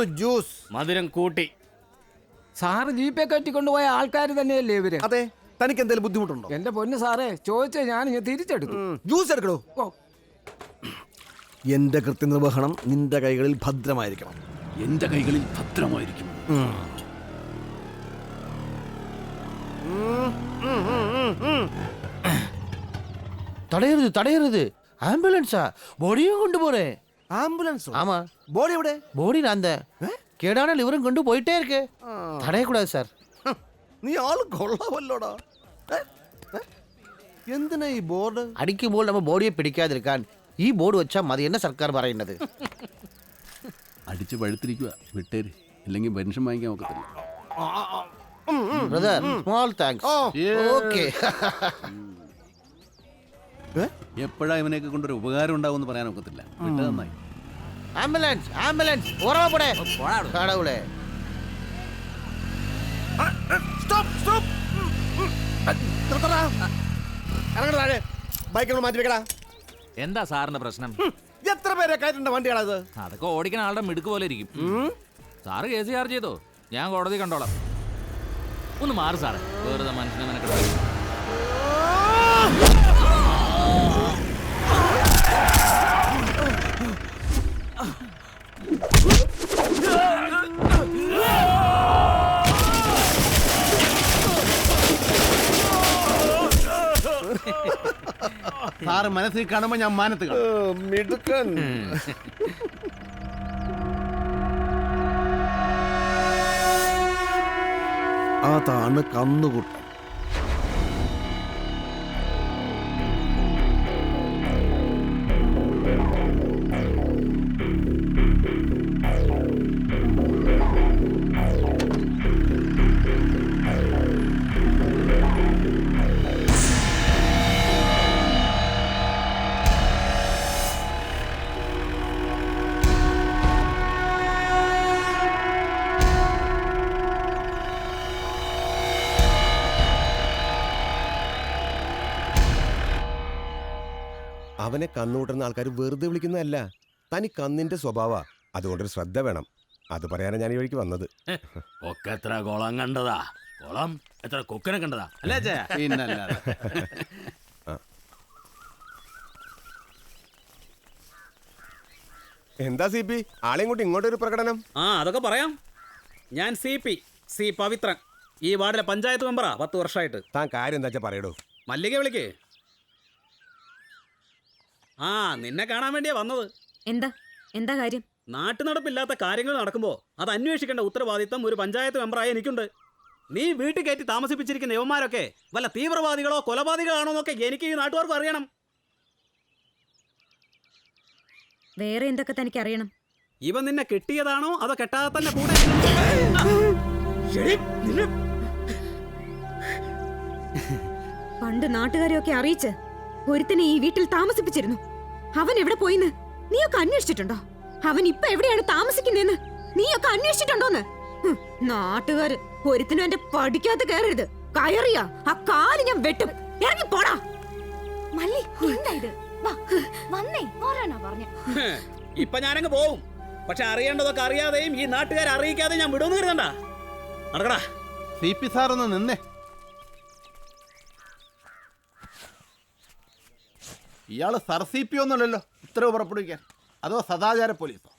3 juice. മധുരം കൂട്ടി. Sir ജീപ്പെ കെട്ടിക്കൊണ്ടുപോയ ആൾക്കാർ തന്നെയല്ലേ ഇവര്? അതെ. തനിക്ക് എന്തെങ്കിലും ബുദ്ധിമുട്ടുണ്ടോ? എന്റെ പൊന്ന് സാറേ, ചോദിച്ചാൽ ഞാൻ തിരിച്ചെടുത്തു. ജ്യൂസ് എടുക്കണോ? എന്റെ കൃത്യനിർവഹണം നിന്റെ കൈകളിൽ ഭദ്രമായിരിക്കണം. എന്റെ കൈകളിൽ ഭദ്രമായിരിക്കും. தடையிறது ஆம்புலன்ஸா? பாடியும் கொண்டு போறேன். ആംബുലൻസോ? ஆமா, ബോഡി എവിടെ? பாடி அந்த கேடான லிவரும் கொண்டு போயிட்டே இருக்கு. தடையக்கூடாது சார். നീ ആള് കൊള്ളാമല്ലോടാ. എന്തിനാ ഈ ബോർഡ്? അടിക്കുമ്പോൾ നമ്മൾ ബോഡിയെ പിടിക്കാതിരിക്കാൻ ഈ ബോർഡ് വെച്ചാൽ മതി എന്ന് സർക്കാർ പറയുന്നത്. അടിച്ച് പഴുത്തിരിക്കുക. വിട്ടേര്, ഇല്ലെങ്കിൽ പെൻഷൻ വാങ്ങിക്കാൻ നോക്കത്തില്ല. Brother, small thanks. ഓക്കേ. എപ്പോഴാ ഇവനെയൊക്കെ കൊണ്ടൊരു ഉപകാരം ഉണ്ടാവും പറയാൻ ഒക്കത്തില്ല. വിട്ടത് നന്നായി. ആംബുലൻസ്, ആംബുലൻസ്, ഉറവ പോടേ. കടവുളേ. ബൈക്കുകൾ മാറ്റി വെക്കടാ. എന്താ സാറിന്റെ പ്രശ്നം? എത്ര പേരെ കയറ്റേണ്ട വണ്ടിയാണത്? അതൊക്കെ ഓടിക്കുന്ന ആളുടെ മിടുക്ക് പോലെ ഇരിക്കും. സാറ് കേസ് ചാർജ് ചെയ്തോ, ഞാൻ കോടതി കണ്ടോളാം. ഒന്ന് മാറി സാറേ, വെറുതെ മനുഷ്യനെ മെനക്കെടുത്ത്. സാറ് മനസ്സിൽ കാണുമ്പോ ഞാൻ മാനത്ത് കാണും. മിടുക്കൻ. അതാണ് കന്നുകുട്ടൻ. അവനെ കന്നുകൂട്ടുന്ന ആൾക്കാർ വെറുതെ വിളിക്കുന്നതല്ല, തനി കന്നിന്റെ സ്വഭാവ. അതുകൊണ്ടൊരു ശ്രദ്ധ വേണം. അത് പറയാനാണ് ഞാൻ ഈ വഴിക്ക് വന്നത്. ഒക്കെ എത്ര കുളം കണ്ടതാ, കുളം എത്ര കൊക്കനെ കണ്ടതാ അല്ലേ ചേ? പിന്നല്ലാതെ. എന്താ സി പി, ആളെയും കൂട്ടി ഇങ്ങോട്ടൊരു പ്രകടനം? അതൊക്കെ പറയാം. ഞാൻ സി പവിത്രൻ, ഈ വാർഡിലെ പഞ്ചായത്ത് മെമ്പറാ 10 വർഷമായിട്ട്. താൻ കാര്യം എന്താ വെച്ചാ പറയടോ. മല്ലിക വിളിക്കേ. നിന്നെ കാണാൻ വേണ്ടിയാ വന്നത്. എന്താ കാര്യം? നാട്ടു നടപ്പില്ലാത്ത കാര്യങ്ങൾ നടക്കുമ്പോൾ അത് അന്വേഷിക്കേണ്ട ഉത്തരവാദിത്തം ഒരു പഞ്ചായത്ത് മെമ്പറായ എനിക്കുണ്ട്. നീ വീട്ടിൽ കയറ്റി താമസിപ്പിച്ചിരിക്കുന്ന യവന്മാരൊക്കെ വല്ല തീവ്രവാദികളോ കൊലപാതകളാണോ എന്നൊക്കെ എനിക്ക് ഈ നാട്ടുകാർക്ക് അറിയണം. വേറെ എന്തൊക്കെ തനിക്ക് അറിയണം? ഇവൻ നിന്നെ കെട്ടിയതാണോ അതോ കെട്ടാതെ തന്നെ കൂടെ? പണ്ട് നാട്ടുകാരെയൊക്കെ അറിയിച്ച് ഒരുത്തിനെ ഈ വീട്ടിൽ താമസിപ്പിച്ചിരുന്നു. അവൻ എവിടെ പോയിന്ന് നീയൊക്കെ അന്വേഷിച്ചിട്ടുണ്ടോ? അവൻ ഇപ്പൊ എവിടെയാണ് താമസിക്കുന്നതെന്ന് നീയൊക്കെ അന്വേഷിച്ചിട്ടുണ്ടോന്ന്? നാട്ടുകാര് ഒരുത്തിനും എന്റെ പഠിക്കാത്ത കയറരുത്. കയറിയാ ആ കാല് ഞാൻ വെട്ടും. ഇറങ്ങി പോടാ. മല്ലി, എന്താ ഇത്? വന്നേ പോരാനാ പറഞ്ഞ. ഇപ്പൊ ഞാനങ്ങ് പോവും. പക്ഷെ അറിയേണ്ടതൊക്കെ അറിയാതെയും ഈ നാട്ടുകാരെ അറിയിക്കാതെ ഞാൻ വിടുമെന്ന് കരുതണ്ട. നടക്കടാ. സി പി സാർ ഒന്ന് നിന്നേ. ഇയാള് സർ സി പി ഒന്നുമല്ലല്ലോ ഉത്തരവ് പുറപ്പെടുവിക്കാൻ. അതോ സദാചാര പോലീസോ?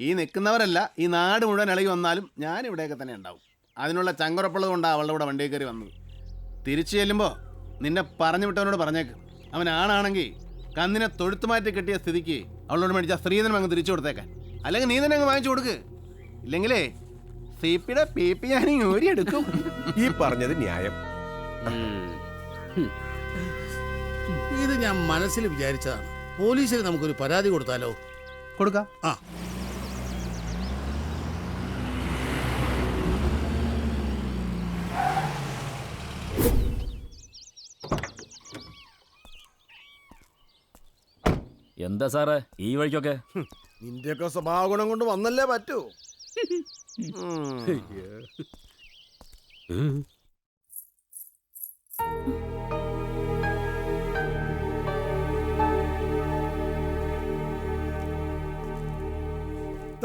ഈ നിൽക്കുന്നവരല്ല, ഈ നാട് മുഴുവൻ ഇളകി വന്നാലും ഞാൻ ഇവിടെയൊക്കെ തന്നെ ഉണ്ടാവും. അതിനുള്ള ചങ്കുറപ്പുള്ളത് കൊണ്ടാണ് അവളുടെ കൂടെ വണ്ടിയിൽ കയറി വന്നത്. തിരിച്ചു ചെല്ലുമ്പോൾ നിന്നെ പറഞ്ഞു വിട്ടവനോട് പറഞ്ഞേക്ക്, അവൻ ആണാണെങ്കിൽ കന്നിനെ തൊഴുത്തുമാറ്റി കെട്ടിയ സ്ഥിതിക്ക് അവളോട് മേടിച്ച സ്ത്രീധനം അങ്ങ് തിരിച്ചു കൊടുത്തേക്കാൻ. അല്ലെങ്കിൽ നീ തന്നെ അങ്ങ് വാങ്ങിച്ചു കൊടുക്ക്. ഇല്ലെങ്കിലേ സി പിയുടെ പി പി ഞാൻ ഊരിയെടുക്കും. ഈ പറഞ്ഞത് ന്യായം. ഇത് ഞാൻ മനസ്സിൽ വിചാരിച്ചതാണ്. പോലീസിന് നമുക്കൊരു പരാതി കൊടുത്താലോ? കൊടുക്കാം. എന്താ സാറേ ഈ വഴിക്കൊക്കെ? നിന്റെയൊക്കെ സ്വഭാവ ഗുണം കൊണ്ട് വന്നല്ലേ പറ്റൂ.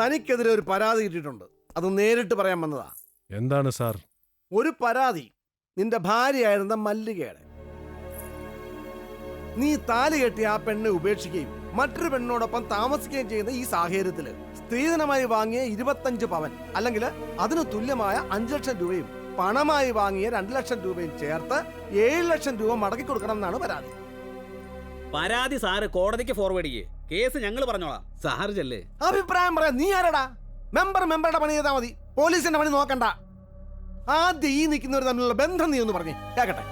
തനിക്കെതിരെ ഒരു പരാതി കിട്ടിയിട്ടുണ്ട്. അത് നേരിട്ട് പറയാൻ വന്നതാ. എന്താണ് സാർ? ഒരു പരാതി നിന്റെ ഭാര്യയായിരുന്ന മല്ലികയുടെ. നീ താലി കെട്ടി ആ പെണ്ണെ ഉപേക്ഷിക്കുകയും മറ്റൊരു പെണ്ണോടൊപ്പം താമസിക്കുകയും ചെയ്യുന്ന ഈ സാഹചര്യത്തിൽ സ്ത്രീധനമായി വാങ്ങിയ 25 പവൻ അല്ലെങ്കിൽ അതിന് തുല്യമായ 5 ലക്ഷം രൂപയും പണമായി വാങ്ങിയ 2 ലക്ഷം രൂപയും ചേർത്ത് 7 ലക്ഷം രൂപ മടക്കി കൊടുക്കണം എന്നാണ് പരാതി. പരാതി സാറ് കോടതിക്ക് ഫോർവേഡ് ചെയ്യേ. കേസ് ഞങ്ങൾ പറഞ്ഞോളാം. സാറ് ചെല്ലേ. അഭിപ്രായം പറയാം. നീ ആരടാ? മെമ്പറുടെ പണി ചെയ്താൽ മതി, പോലീസിന്റെ പണി നോക്കണ്ട. ആദ്യം ഈ നിൽക്കുന്നവർ തമ്മിലുള്ള ബന്ധം നീ ഒന്ന് പറഞ്ഞേ കേക്കട്ടെ.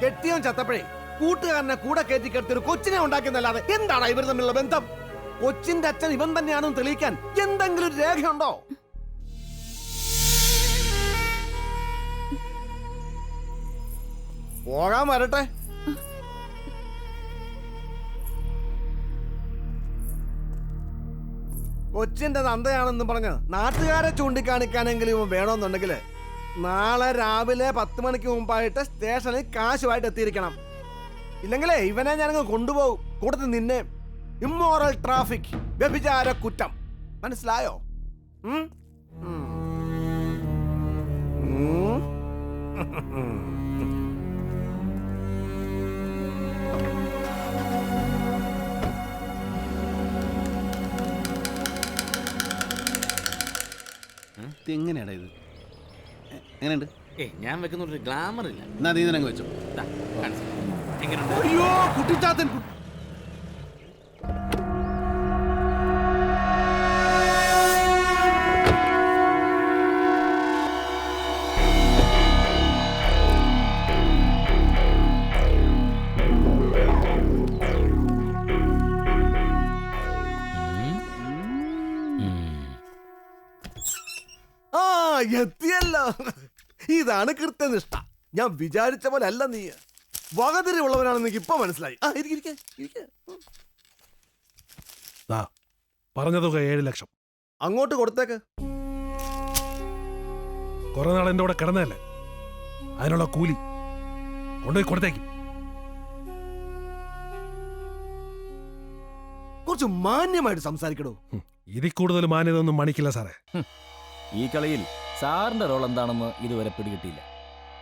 കെട്ടിയോൻ ചത്തപ്പോഴേ കൂട്ടുകാരനെ കൂടെ കയറ്റി കെട്ടി ഒരു കൊച്ചിനെ ഉണ്ടാക്കിയെന്നല്ലാതെ എന്താണ് ഇവർ തമ്മിലുള്ള ബന്ധം? കൊച്ചിന്റെ അച്ഛൻ ഇവൻ തന്നെയാണെന്ന് തെളിയിക്കാൻ എന്തെങ്കിലും ഒരു രേഖയുണ്ടോ? പോകാൻ വരട്ടെ. കൊച്ചിന്റെ തന്തയാണെന്ന് പറഞ്ഞ് നാട്ടുകാരെ ചൂണ്ടിക്കാണിക്കാനെങ്കിലും ഇവൻ വേണമെന്നുണ്ടെങ്കിൽ നാളെ രാവിലെ 10 മണിക്ക് മുമ്പായിട്ട് സ്റ്റേഷനിൽ കാശുമായിട്ട് എത്തിയിരിക്കണം. ഇല്ലെങ്കിലേ ഇവനെ ഞാനങ്ങ് കൊണ്ടുപോകും. കൂട്ടത്തിൽ നിന്നെ ഇമ്മോറൽ ട്രാഫിക്, വ്യഭിചാര കുറ്റം. മനസ്സിലായോ? എങ്ങനെയാടാ ഇത്? എങ്ങനെയുണ്ട്? ഞാൻ വെക്കുന്ന ഒരു ഗ്ലാമർ ഇല്ല. എന്നാ നീ തന്നെ വെച്ചോ. അയ്യോ കുട്ടിച്ചാത്തൻ. എത്തിയല്ലോ. ഇതാണ് കൃത്യനിഷ്ഠ. ഞാൻ വിചാരിച്ച പോലെ അല്ല നീ. വകതിരി ഉള്ളവനാണെന്ന് എനിക്ക് ഇപ്പൊ മനസ്സിലായി. പറഞ്ഞ തുക 7 ലക്ഷം. അങ്ങോട്ട് കൊടുത്തേക്ക്. കുറെ നാൾ എന്റെ കൂടെ കിടന്നതല്ലേ, അതിനുള്ള കൂലി കൊണ്ടുപോയി കൊടുത്തേക്കും. കുറച്ച് മാന്യമായിട്ട് സംസാരിക്കണോ? ഇതിൽ കൂടുതൽ മാന്യതൊന്നും മണിക്കില്ല സാറേ. ഈ കളിയിൽ സാറിന്റെ റോൾ എന്താണെന്ന് ഇതുവരെ പിടികിട്ടിയില്ല.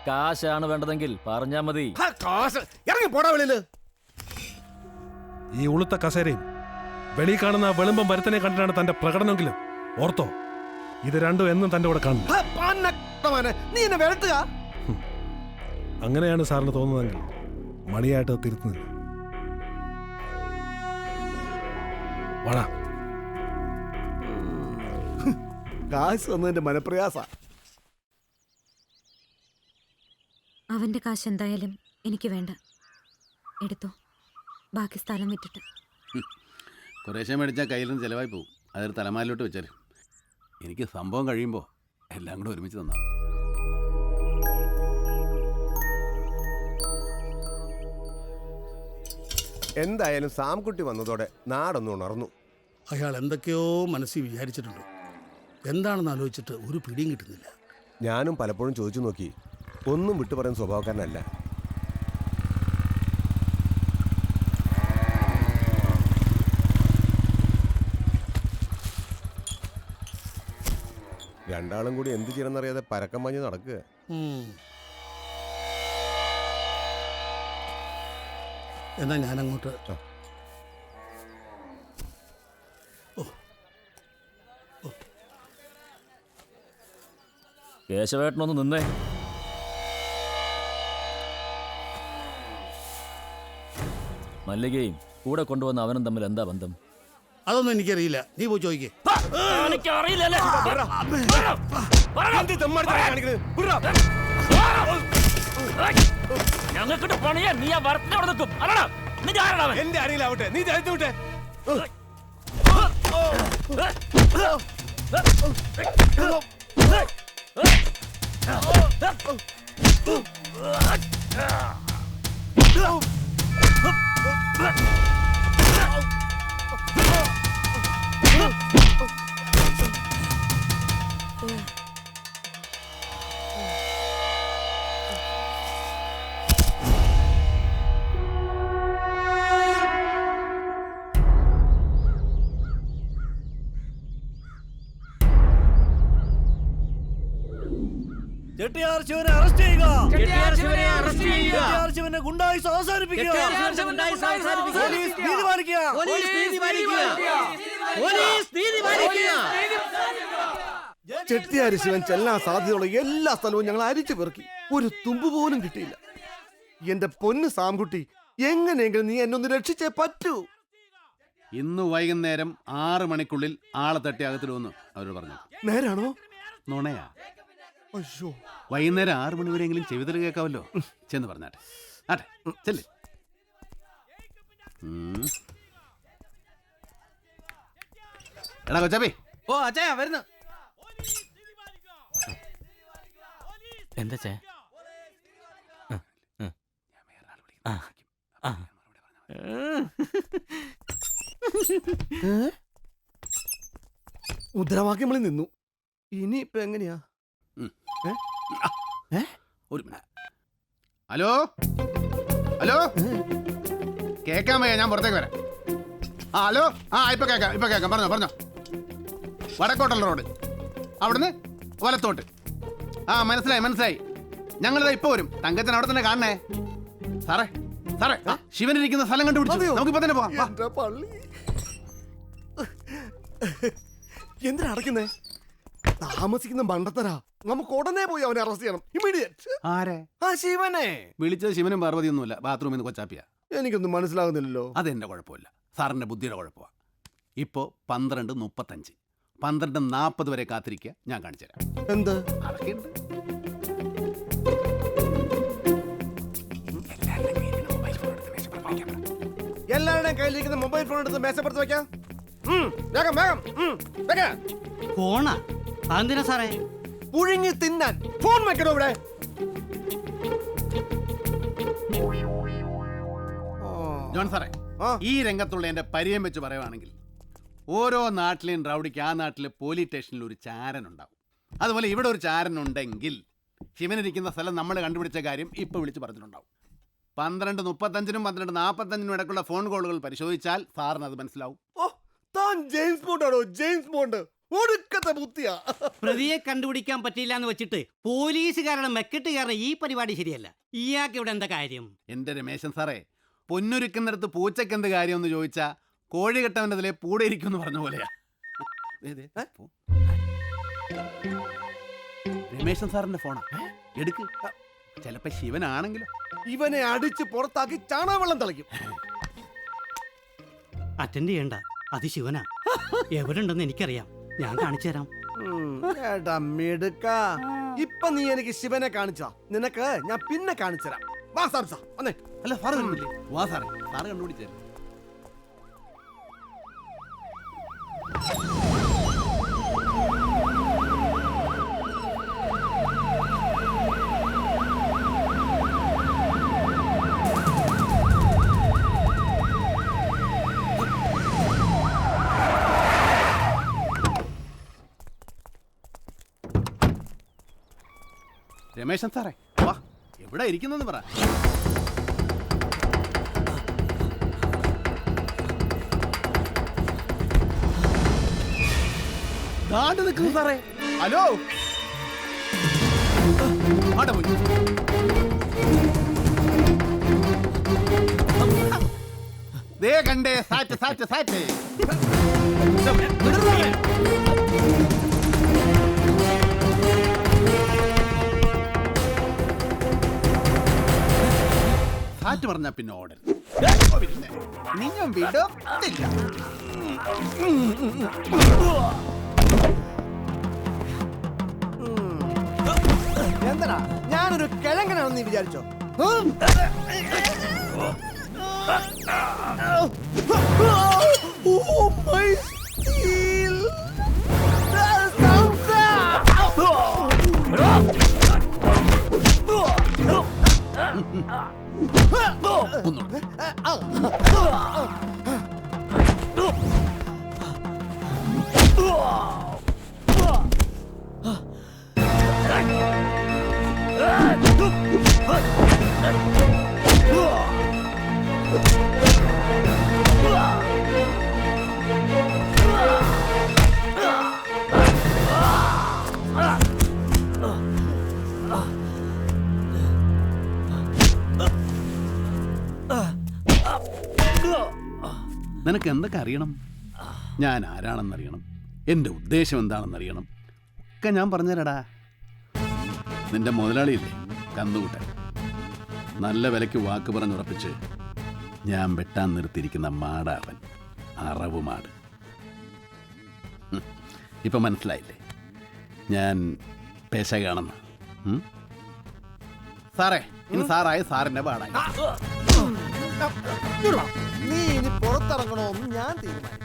കാശാണ് വേണ്ടതെങ്കിൽ പറഞ്ഞാ മതി. ഇറങ്ങി പോടാ വെളിയില്. ഈ ഉളുത്ത കസേരയും വെളി കാണുന്ന വെളുമ്പം വരുത്തനെ കണ്ടിട്ടാണ് തന്റെ പ്രകടനമെങ്കിലും ഓർത്തോ, ഇത് രണ്ടും എന്നും തന്റെ കൂടെ കാണും. നീ എന്നെ വരട്ടുക. അങ്ങനെയാണ് സാറിന് തോന്നുന്നതെങ്കിൽ മണിയായിട്ട് തിരുത്തുന്നില്ല. വാടാ. കാശ് വന്നതിന്റെ മനപ്രയാസ. അവന്റെ കാശ് എന്തായാലും എനിക്ക് വേണ്ട. എടുത്തോ, ബാക്കി സ്ഥലം വിട്ടിട്ട്. കുറേശ്ശെ മേടിച്ചാൽ കയ്യിൽ നിന്ന് ചിലവായി പോകും. അതൊരു തലമാരിലോട്ട് വെച്ചാൽ എനിക്ക് സംഭവം കഴിയുമ്പോൾ എല്ലാം കൂടെ ഒരുമിച്ച് തന്നാ. എന്തായാലും സാംകുട്ടി വന്നതോടെ നാടൊന്ന് ഉണർന്നു. അയാൾ എന്തൊക്കെയോ മനസ്സിൽ വിചാരിച്ചിട്ടുണ്ട്. എന്താണെന്ന് ആലോചിച്ചിട്ട് ഒരു പിടിയും കിട്ടുന്നില്ല. ഞാനും പലപ്പോഴും ചോദിച്ചു നോക്കി, ഒന്നും വിട്ടു പറയുന്ന സ്വഭാവക്കാരനല്ല. രണ്ടാളും കൂടി എന്ത് ചെയ്യണമെന്നറിയാതെ പരക്കം മഞ്ഞ് നടക്കുക. എന്നാ ഞാനങ്ങോട്ട്. കേശവേട്ടനൊന്ന് നിന്നേ. മല്ലികയും കൂടെ കൊണ്ടുവന്ന അവനും തമ്മിൽ എന്താ ബന്ധം? അതൊന്നും എനിക്കറിയില്ല. നീ പോയി ചോദിക്കേ. ഞങ്ങൾക്കിട്ട് പണിയാ നീ ആ വർക്കിനോട് നിൽക്കും. അല്ലടാ എന്റെ അറിയില്ലാവട്ടെ, നീ വിട്ടെ. ചെട്ടിയാർ ശിവനെ അറസ്റ്റ് ചെയ്യുക. ചെട്ടിയാർ ശിവനെ ഗുണ്ടായിസം അവസാനിപ്പിക്കുക. പോലീസ് നീതി പാലിക്കുക. ചെട്ടിയാര് ശിവൻ ചെല്ലാൻ സാധ്യതയുള്ള എല്ലാ സ്ഥലവും ഞങ്ങൾ അരിച്ചു പെറുക്കി, ഒരു തുമ്പ് പോലും കിട്ടിയില്ല. എന്റെ പൊന്ന് സാംകുട്ടി, എങ്ങനെയെങ്കിലും നീ എന്നെ ഒന്ന് രക്ഷിച്ചേ പറ്റൂ. ഇന്ന് വൈകുന്നേരം 6 മണിക്കുള്ളിൽ ആളെ തട്ടി അകത്തിടുമെന്ന് അവർ പറഞ്ഞു. നേരാണോ? നുണയാ. അയ്യോ, വൈകുന്നേരം 6 മണി വരെയെങ്കിലും ചെവിതൽ കേൾക്കാവല്ലോ. ചെന്ന് പറഞ്ഞാട്ടെ. ആട്ടെ ചെല്ല്. എടാ കൊച്ചാപ്പി. ഓ അച്ഛാ വരുന്നു. എന്താ ചേ? മുദ്രാവാക്യങ്ങളിൽ നിന്നു. ഇനി ഇപ്പൊ എങ്ങനെയാ? ഒരു മിനിറ്റ്. ഹലോ ഹലോ, കേക്കാൻ വയ്യ, ഞാൻ പുറത്തേക്ക് വരാം. ഹലോ, ഇപ്പൊ കേക്കാം. പറഞ്ഞോ. വടക്കോട്ടുള്ള റോഡ്, അവിടുന്ന് വലത്തോട്ട്. മനസ്സിലായി. ഞങ്ങളിതാ ഇപ്പൊ വരും. തങ്കച്ചൻ അവിടെ തന്നെ കാണണേ. സാറേ ശിവൻ ഇരിക്കുന്ന സ്ഥലം കണ്ടുപിടിച്ചു. നമുക്കിപ്പോ തന്നെ പോവാം. എന്തിനാ അടയ്ക്കുന്നേ? താമസിക്കുന്ന മണ്ടത്തരാ. നമുക്ക് ഉടനെ പോയി അവനെ അറസ്റ്റ് ചെയ്യണം. ഇമ്മീഡിയറ്റ്. ആരെ? ശിവനെ. വിളിച്ചത് ശിവനും പാർവതിയൊന്നുമില്ല, ബാത്റൂമിൽ നിന്ന് കൊച്ചാപ്പിയ. എനിക്കൊന്നും മനസ്സിലാകുന്നില്ലല്ലോ. അതെന്റെ കുഴപ്പമില്ല, സാറിന്റെ ബുദ്ധിയുടെ കുഴപ്പമാണ്. ഇപ്പോ 12:35, 12:40 വരെ കാത്തിരിക്കുക. ഞാൻ കാണിച്ചു തരാം. എന്ത്? അതൊക്കെയുണ്ട്. എല്ലാവരുടെയും കയ്യിലിരിക്കുന്ന മൊബൈൽ ഫോൺ എടുത്ത് മേശപ്പുറത്ത് വെക്കാം. ഫോണാ? അതെന്തിനാ സാറേ? പുഴുങ്ങി തിന്നാൻ. ഫോൺ വെക്കണോ ഇവിടെ? ജോൺ സാറേ, ഈ രംഗത്തുള്ള എന്റെ പരിചയം വെച്ച് പറയുവാണെങ്കിൽ, ഓരോ നാട്ടിലെയും റൗഡിക്ക് ആ നാട്ടിലെ പോലീസ് സ്റ്റേഷനിൽ ഒരു ചാരൻ ഉണ്ടാവും. അതുപോലെ ഇവിടെ ഒരു ചാരൻ ഉണ്ടെങ്കിൽ ശിവനിരിക്കുന്ന സ്ഥലം നമ്മൾ കണ്ടുപിടിച്ച കാര്യം ഇപ്പൊ വിളിച്ച് പറഞ്ഞിട്ടുണ്ടാവും. 12:35 12:45 ഇടയ്ക്കുള്ള ഫോൺ കോളുകൾ പരിശോധിച്ചാൽ സാറിന് അത് മനസ്സിലാവും. താൻ ജെയിംസ് ബോണ്ടാണോ? ജെയിംസ് ബോണ്ട് ഒടുക്കത്തെ ബുദ്ധിയാ. പ്രതിയെ കണ്ടുപിടിക്കാൻ പറ്റില്ല എന്ന് വെച്ചിട്ട് പോലീസുകാരുടെ മെക്കെട്ട് കയറുന്ന ഈ പരിപാടി ശരിയല്ല. ഇയാൾക്ക് ഇവിടെ എന്താ കാര്യം? എന്റെ രമേശൻ സാറേ, പൊന്നൊരുക്കുന്നിടത്ത് പൂച്ചയ്ക്ക് എന്ത് കാര്യം എന്ന് ചോദിച്ചാ കോഴി കെട്ടവൻ്റെ പൂടെ ഇരിക്കും പറഞ്ഞ പോലെയാ. രമേശൻ സാറിന്റെ ഫോണാ, എടുക്ക്. ചിലപ്പോ ശിവനാണെങ്കിലോ? ഇവനെ അടിച്ച് പുറത്താക്കി ചാണകവെള്ളം തളിക്കും. അറ്റൻഡ് ചെയ്യണ്ട, അത് ശിവനാ. എവിടെ ഉണ്ടെന്ന് എനിക്കറിയാം, ഞാൻ കാണിച്ചു തരാം. ഇപ്പൊ നീ എനിക്ക് ശിവനെ കാണിച്ചാ, നിനക്ക് ഞാൻ പിന്നെ കാണിച്ചു തരാം. വാ സാർ, വന്നേ. അല്ല സാറ് കണ്ടില്ലേ? വാ സാറേ, സാറ് കണ്ടുപിടിച്ചേ. രമേശൻ സാറേ, വാ. എവിടെ ഇരിക്കുന്നെന്ന് പറ. നിൽക്കുന്നു സാറേ. ഹലോ, ദേ കണ്ടേ, സാറ്റ്. സാറ്റ് പറഞ്ഞാ പിന്നെ ഓർഡർ ഞാൻ വിടത്തില്ല. എന്താ ഞാനൊരു കിഴങ്ങനാണെന്ന് നീ വിചാരിച്ചോ? നിനക്ക് എന്തൊക്കെ അറിയണം? ഞാൻ ആരാണെന്നറിയണം, എൻ്റെ ഉദ്ദേശം എന്താണെന്നറിയണം, ഒക്കെ ഞാൻ പറഞ്ഞുതരാടാ. നിന്റെ മുതലാളിയില്ലേ കന്നുകൂട്ടൻ, നല്ല വിലയ്ക്ക് വാക്ക് പറഞ്ഞുറപ്പിച്ച് ഞാൻ വെട്ടാൻ നിർത്തിയിരിക്കുന്ന മാടാവൻ, അറവ് മാട്. ഇപ്പം മനസ്സിലായില്ലേ ഞാൻ പേശകാണെന്ന്? സാറേ, ഇനി സാറായ സാറിൻ്റെ പാടായി. നീ ഇനി പുറത്തിറങ്ങണോന്ന് ഞാൻ തീരുമാനിച്ചു.